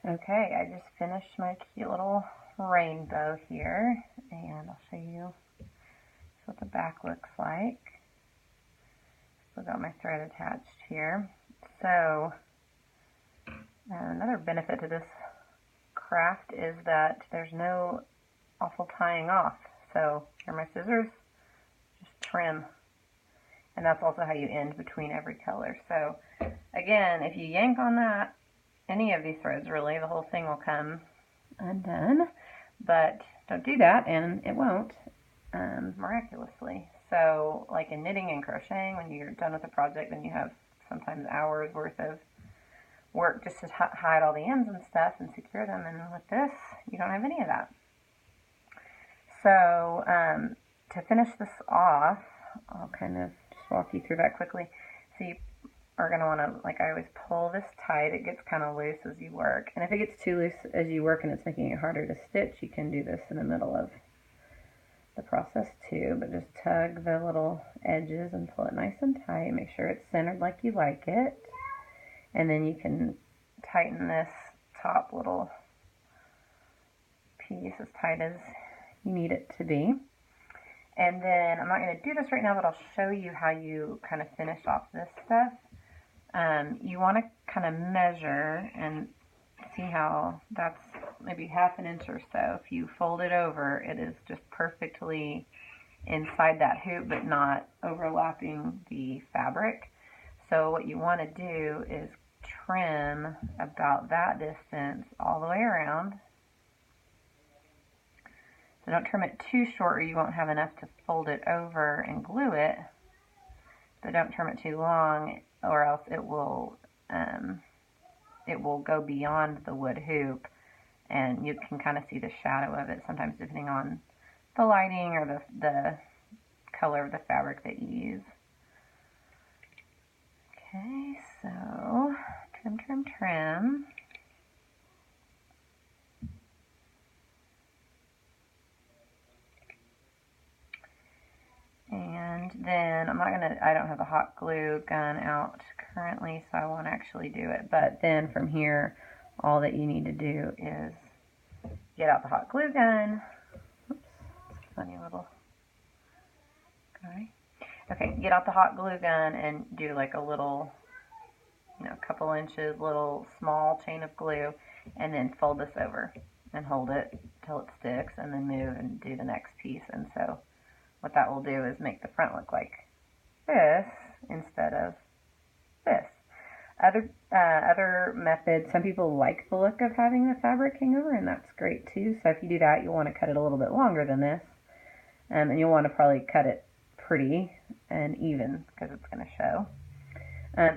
Okay, I just finished my cute little rainbow here, and I'll show you what the back looks like. Still got my thread attached here. So, another benefit to this craft is that there's no awful tying off. So, here are my scissors, just trim. And that's also how you end between every color. So, again, if you yank on that, any of these threads really, the whole thing will come undone, but don't do that and it won't, miraculously. So like in knitting and crocheting, when you're done with a project, then you have sometimes hours worth of work just to hide all the ends and stuff and secure them, and with this, you don't have any of that. So to finish this off, I'll kind of just walk you through that quickly. So you are going to want to, like I always, pull this tight. It gets kind of loose as you work. And if it gets too loose as you work and it's making it harder to stitch, you can do this in the middle of the process too. But just tug the little edges and pull it nice and tight. Make sure it's centered like you like it. And then you can tighten this top little piece as tight as you need it to be. And then I'm not going to do this right now, but I'll show you how you kind of finish off this stuff. You want to kind of measure and see how that's maybe ½ inch or so. If you fold it over, it is just perfectly inside that hoop, but not overlapping the fabric. So what you want to do is trim about that distance all the way around. So don't trim it too short or you won't have enough to fold it over and glue it. But don't trim it too long, or else it will go beyond the wood hoop, and you can kind of see the shadow of it sometimes depending on the lighting or the color of the fabric that you use. Okay, so trim, trim, trim. And then I don't have a hot glue gun out currently, so I won't actually do it. But then from here, all that you need to do is get out the hot glue gun. Oops, it's a funny little guy. Okay, get out the hot glue gun and do like a little, a couple inches, little small chain of glue, and then fold this over and hold it till it sticks, and then move and do the next piece. And so what that will do is make the front look like this instead of this. Other methods, some people like the look of having the fabric hang over, and that's great too. So if you do that, you'll want to cut it a little bit longer than this, and you'll want to probably cut it pretty and even because it's going to show.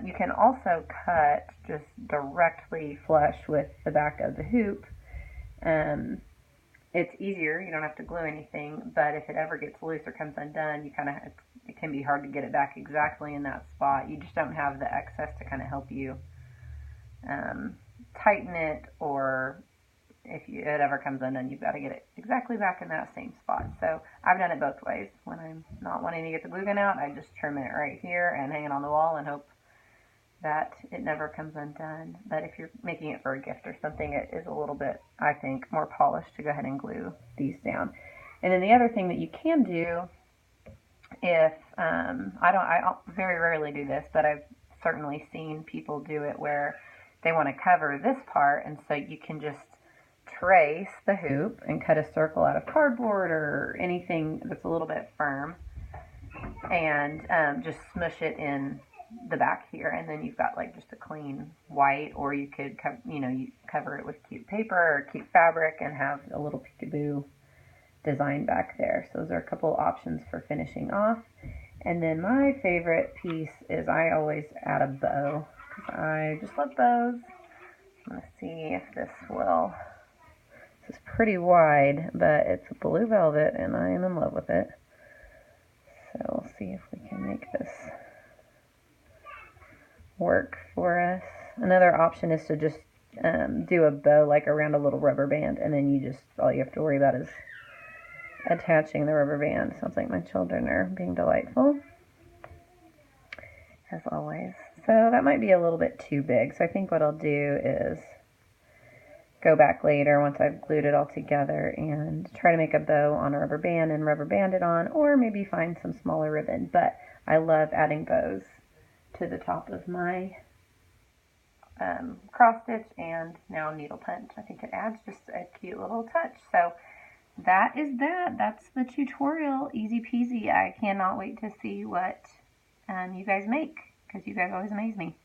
You can also cut just directly flush with the back of the hoop. It's easier, you don't have to glue anything, but if it ever gets loose or comes undone, it can be hard to get it back exactly in that spot. You just don't have the excess to kind of help you tighten it, or if it ever comes undone, you've got to get it exactly back in that same spot. So I've done it both ways. When I'm not wanting to get the glue gun out, I just trim it right here and hang it on the wall and hope that it never comes undone. But if you're making it for a gift or something, it is a little bit, I think, more polished to go ahead and glue these down. And then the other thing that you can do, if I very rarely do this, but I've certainly seen people do it where they want to cover this part, and so you can just trace the hoop and cut a circle out of cardboard or anything that's a little bit firm, and just smush it in the back here, and then you've got like just a clean white, or you could you cover it with cute paper or cute fabric and have a little peekaboo design back there. So those are a couple options for finishing off. And then my favorite piece is I always add a bow because I just love bows. I'm going to see if this is pretty wide, but it's blue velvet and I am in love with it. So we'll see if we can make this work for us. Another option is to just do a bow like around a little rubber band, and then all you have to worry about is attaching the rubber band. Sounds like my children are being delightful, as always. So that might be a little bit too big, so I think what I'll do is go back later once I've glued it all together and try to make a bow on a rubber band and rubber band it on, or maybe find some smaller ribbon. But I love adding bows to the top of my cross stitch and now needle punch. I think it adds just a cute little touch. So that is that. That's the tutorial. Easy peasy. I cannot wait to see what you guys make, because you guys always amaze me.